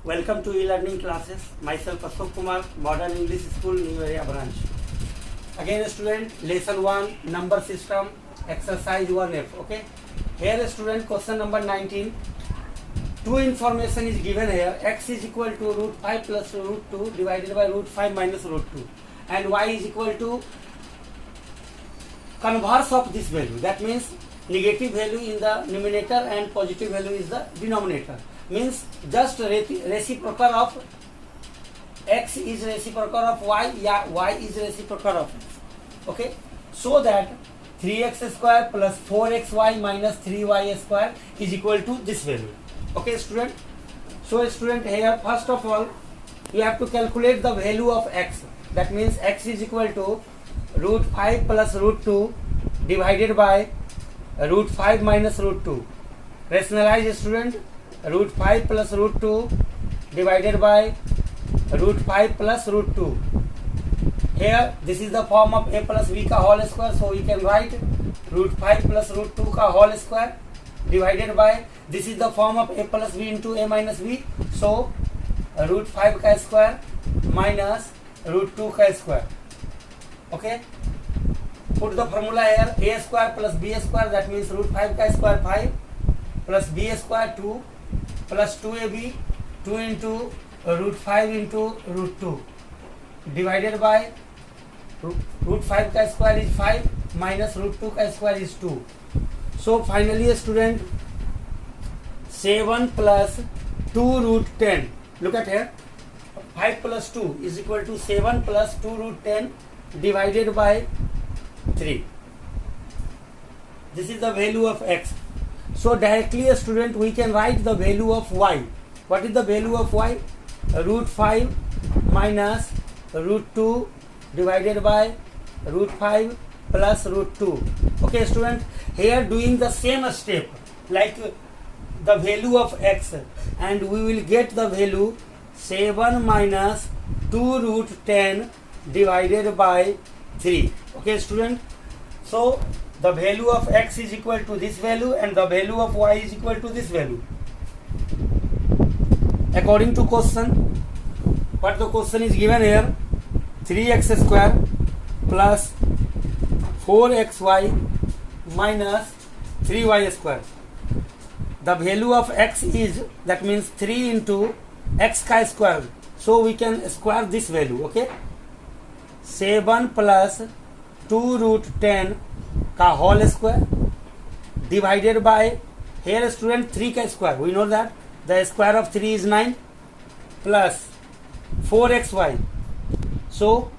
Welcome to e-learning classes. Myself Ashok Kumar, Modern English School, New Area Branch. Again, student, lesson 1, number system, exercise 1F. Okay. Here, student, question number 19. Two information is given here. X is equal to root 5 plus root 2 divided by root 5 minus root 2, and y is equal to converse of this value. That means negative value in the numerator and positive value is the denominator. Means just reciprocal of x is reciprocal of y, yeah, y is reciprocal of x. Okay, so that 3x square plus 4xy minus 3y square is equal to this value. Okay, student. So, student, here first of all you have to calculate the value of x. That means x is equal to root 5 plus root 2 divided by root 5 minus root 2. Rationalize, student. Root 5 plus root 2 divided by root 5 plus root 2. Here this is the form of a plus b ka whole square, so we can write root 5 plus root 2 ka whole square divided by, this is the form of a plus b into a minus b, so root 5 ka square minus root 2 ka square. Okay, put the formula here, a square plus b square, that means root 5 ka square 5 plus b square 2 plus 2ab, 2 into root 5 into root 2 divided by root 5 ka square is 5 minus root 2 ka square is 2. So finally, student, 7 plus 2 root 10. Look at here, 5 plus 2 is equal to 7 plus 2 root 10 divided by 3. This is the value of x. So directly, a student, we can write the value of y. What is the value of y? Root 5 minus root 2 divided by root 5 plus root 2. Okay, student, here doing the same step like the value of x, and we will get the value 7 minus 2 root 10 divided by 3. Okay, student, so the value of x is equal to this value and the value of y is equal to this value. According to question, what the question is given here, 3x square plus 4xy minus 3y square. The value of x is, that means 3 into x square. So we can square this value. Okay, 7 plus 2 root 10 का whole square divided by, here student, 3 का square, we know that the square of 3 is 9 plus 4xy, so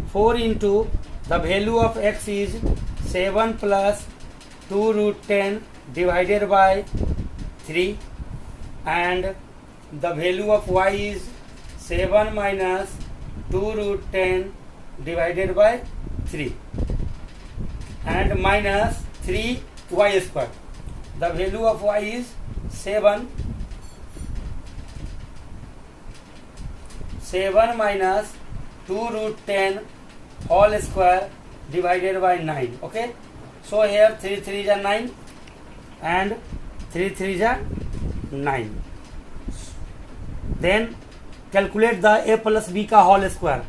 4 into the value of x is 7 plus 2 root 10 divided by 3, and the value of y is 7 minus 2 root 10 divided by 3 and minus 3y square. The value of y is 7 minus 2 root 10 whole square divided by 9. Okay, so here 3 3 is 9 and 3 3 is 9. Then calculate the a plus b ka whole square.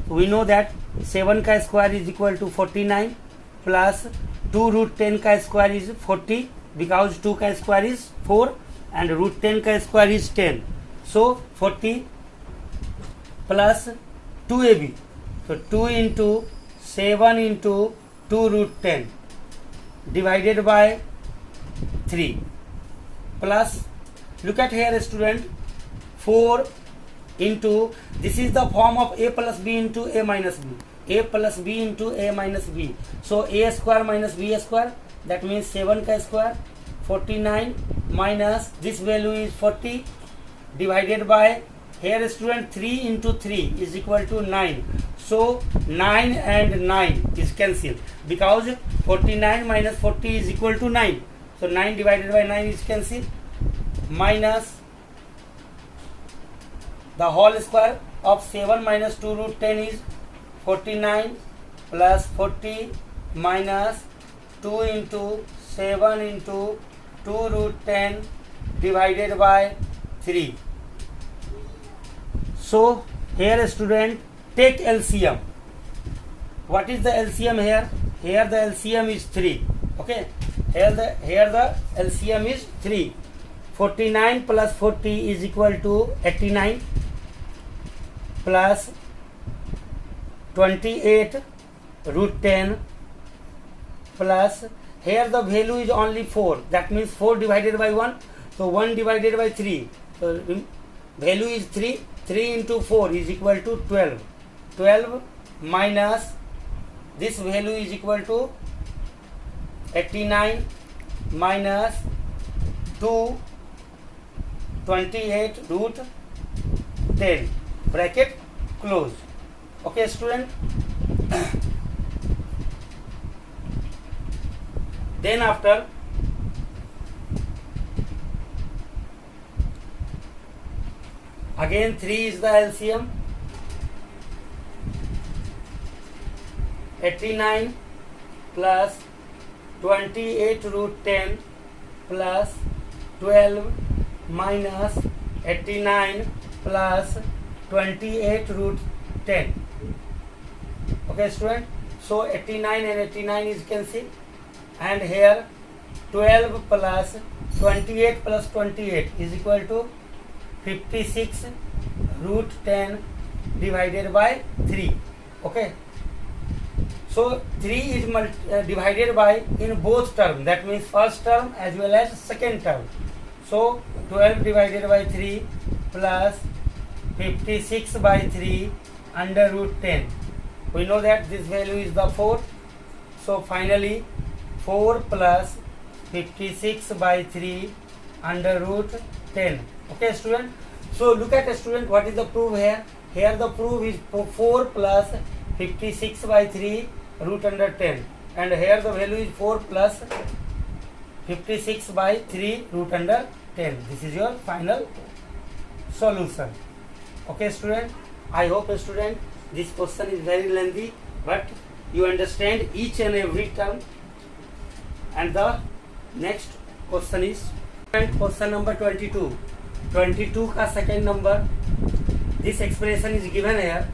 We know that 7 ka square is equal to 49 plus 2 root 10 ka square is 40, because 2 ka square is 4 and root 10 ka square is 10. So 40 plus 2ab, so 2 into 7 into 2 root 10 divided by 3 plus, look at here, student, 4 into, this is the form of a plus b into a minus b, a plus b into a minus b, so a square minus b square, that means 7 ka square 49 minus this value is 40 divided by, here student, 3 into 3 is equal to 9, so 9 and 9 is cancelled, because 49 minus 40 is equal to 9, so 9 divided by 9 is cancelled, minus the whole square of 7 minus 2 root 10 is 49 plus 40 minus 2 into 7 into 2 root 10 divided by 3 So here student, take LCM. What is the LCM here? Here the LCM is 3. Okay. Here the LCM is 3. 49 plus 40 is equal to 89 plus 28 root 10 plus, here the value is only 4. That means 4 divided by 1. So 1 divided by 3. So value is 3. 3 into 4 is equal to 12. 12 minus this value is equal to 89 minus 2 28 root 10, bracket close. Okay student. Then after, again 3 is the LCM. 89 plus 28 root 10 plus 12 minus 89 plus 28 root 10. Okay student. So 89 and 89 is cancelled, and here 12 plus 28 plus 28 is equal to 56 root 10 divided by 3. Okay. So 3 is divided by in both terms, that means first term as well as second term. So 12 divided by 3 plus 56 by 3 under root 10. We know that this value is the 4. So finally 4 plus 56 by 3 under root 10. Okay student. So look at student, what is the proof here? Here the proof is 4 plus 56 by 3 root under 10, and here the value is 4 plus 56 by 3 root under 10. This is your final solution. Okay student. I hope student this question is very lengthy, but you understand each and every term. And the next question is question number 22. 22 का second number. This expression is given here,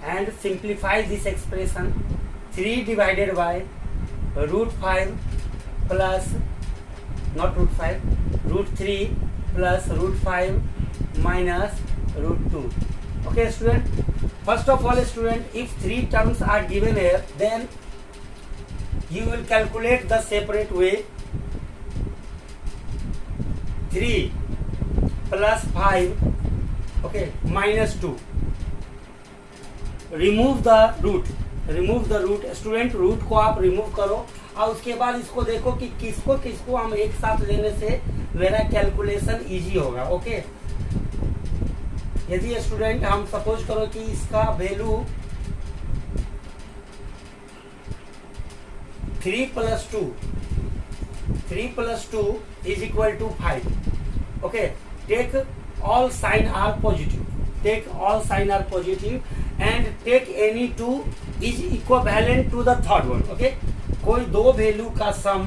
and simplify this expression. 3 divided by root 5 plus, not root 5, root 3 plus root 5 minus root 2. Okay student. First of all student, if 3 terms are given here, then you will calculate the separate way. 3 plus 5, okay, minus 2. Remove the root. Student, root को आप remove करो और उसके बाद इसको देखो कि किसको किसको हम एक साथ लेने से मेरा कैलकुलेशन इजी होगा. ओके. यदि स्टूडेंट हम सपोज करो कि इसका value 3 plus 2 is equal to 5. Okay. Take all sign are positive. And take any two is equivalent to the third one. Okay. कोई दो वैल्यू का सम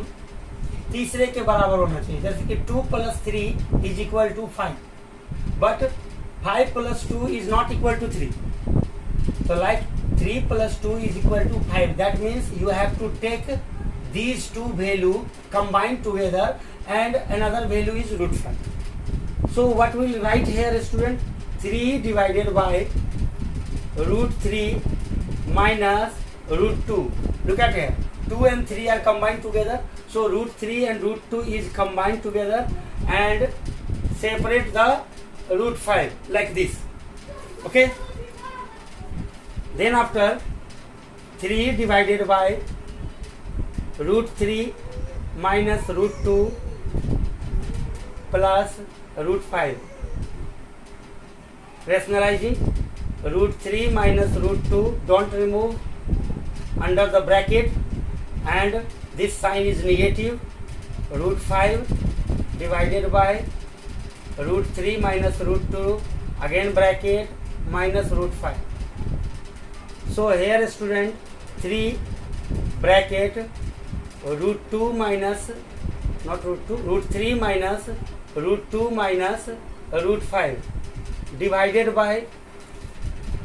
तीसरे के बराबर होना चाहिए. जैसे कि 2 plus 3 is equal to 5, but 5 plus 2 is not equal to 3. So like 3 plus 2 is equal to 5. That means you have to take these two value combined together, and another value is root 5. So what we will write here student? 3 divided by root 3 minus root 2. Look at here. 2 and 3 are combined together. So root 3 and root 2 is combined together, and separate the root 5 like this. Okay. Then after 3 divided by root 3 minus root 2 plus root 5. Rationalizing. Root 3 minus root 2, don't remove under the bracket, and this sign is negative. Root 5 divided by root 3 minus root 2, again bracket, minus root 5. So here student, 3 bracket root 2 minus, not root 2, root 3 minus root 2 minus root 5. divided by,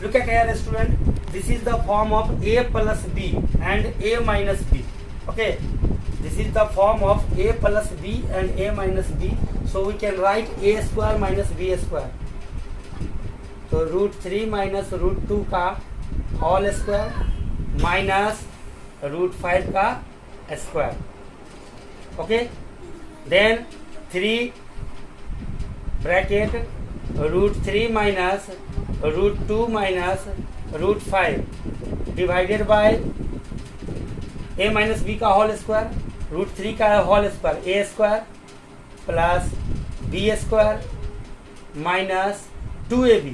look at here student, this is the form of a plus b and a minus b. Okay, this is the form of a plus b and a minus b, so we can write a square minus b square. तो root 3 minus root 2 का whole square minus root 5 का square. Okay, then 3 bracket root 3 minus root 2 minus root 5 divided by A minus B का whole square, root 3 का whole square A square plus B square minus 2ab.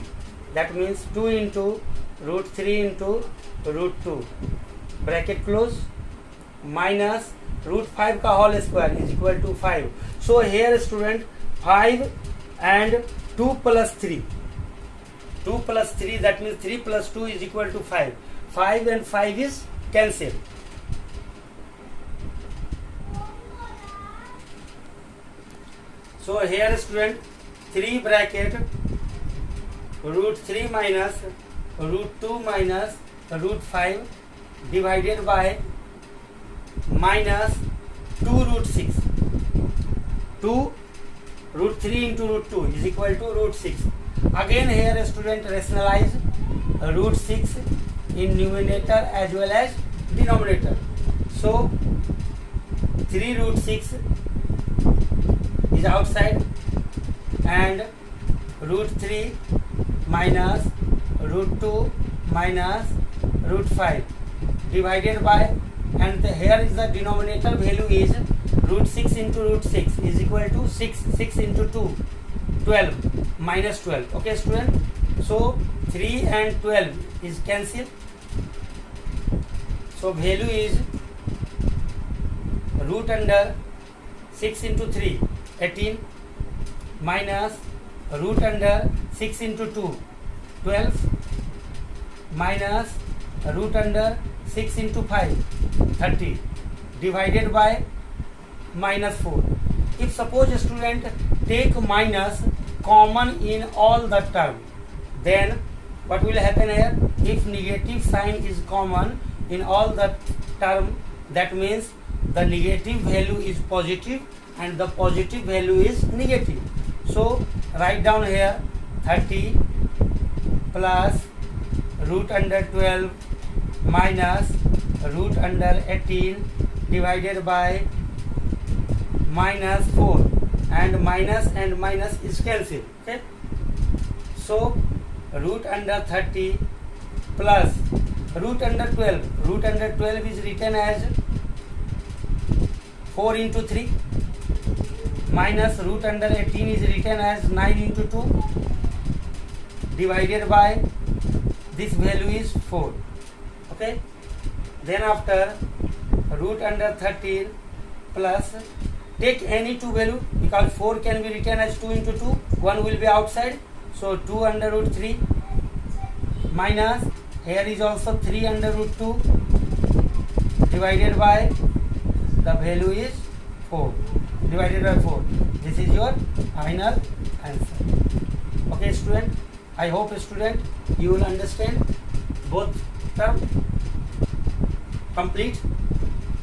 That means 2 into root 3 into root 2 bracket close minus root 5 का whole square is equal to 5. So here student 5 and 2 plus 3. 2 plus 3, that means 3 plus 2 is equal to 5. 5 and 5 is cancelled. So here student 3 bracket root 3 minus root 2 minus root 5 divided by minus 2 root 6. 2 root 3 into root 2 is equal to root 6. Again here student rationalize root 6 in numerator as well as denominator. So 3 root 6 is outside and root 3 minus root 2 minus root 5 divided by, and here is the denominator value is root 6 into root 6 is equal to 6 into 2 12 minus 12. Okay student, so 3 and 12 is cancelled, so value is root under 6 into 3 18 minus root under 6 into 2 12 minus root under 6 into 5 30 divided by minus 4. If suppose a student take minus common in all the term, then what will happen here? If negative sign is common in all the term, that means the negative value is positive and the positive value is negative. So write down here 30 plus root under 12 minus root under 18 divided by minus 4, and minus is cancelled. Okay, so root under 30 plus root under 12. Root under 12 is written as 4 into 3 minus root under 18 is written as 9 into 2 divided by this value is 4. Okay, then after root under 13 plus take any two value, because 4 can be written as 2 into 2, 1 will be outside, so 2 under root 3 minus here is also 3 under root 2 divided by the value is 4 divided by 4. This is your final answer. Okay student, I hope student you will understand both term complete.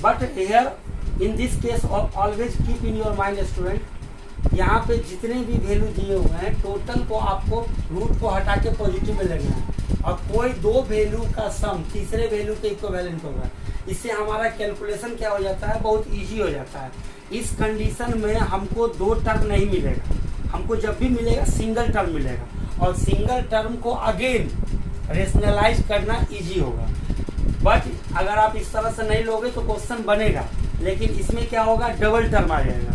But here in this case always keep in your mind student, यहाँ पे जितने भी value दिए हुए हैं total को आपको root को हटा के पॉजिटिव में लगना है, और कोई दो वैल्यू का सम तीसरे वैल्यू के इक्विवेलेंट होगा. इससे हमारा कैलकुलेशन क्या हो जाता है, बहुत इजी हो जाता है. इस कंडीशन में हमको दो टर्म नहीं मिलेगा, हमको जब भी मिलेगा सिंगल टर्म मिलेगा, और सिंगल टर्म को अगेन रेशनलाइज करना इजी होगा. बट अगर आप इस तरह से नहीं लोगे तो क्वेश्चन बनेगा, लेकिन इसमें क्या होगा, डबल टर्म आ जाएगा.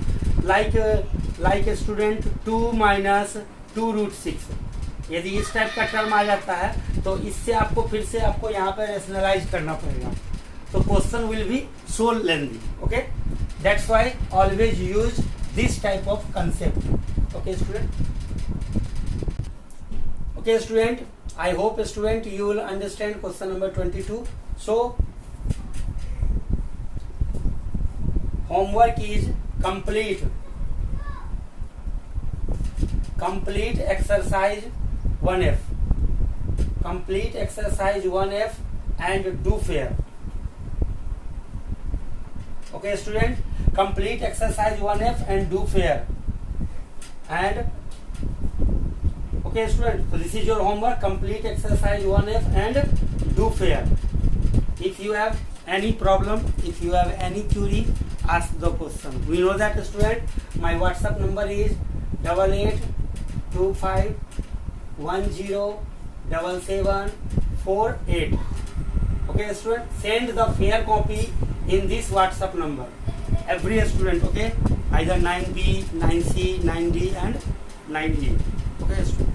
लाइक स्टूडेंट 2 माइनस 2 रूट 6, यदि इस टाइप का टर्म आ जाता है तो इससे आपको फिर से आपको यहाँ पर रेशनलाइज करना पड़ेगा, तो question will be so lengthy. Okay, that's why always use this type of concept. Okay student, okay student, I hope student you will understand question number 22. So homework is complete exercise 1F. Complete exercise 1F and do fair. Okay student, complete exercise 1F and do fair. And okay student, so this is your homework. Complete exercise 1F and do fair. If you have any problem, if you have any query, ask the question. We know that student, my WhatsApp number is 8825107748. Okay student, send the fair copy in this WhatsApp number. Every student, okay, either 9B, 9C, 9D and 9E. Okay student.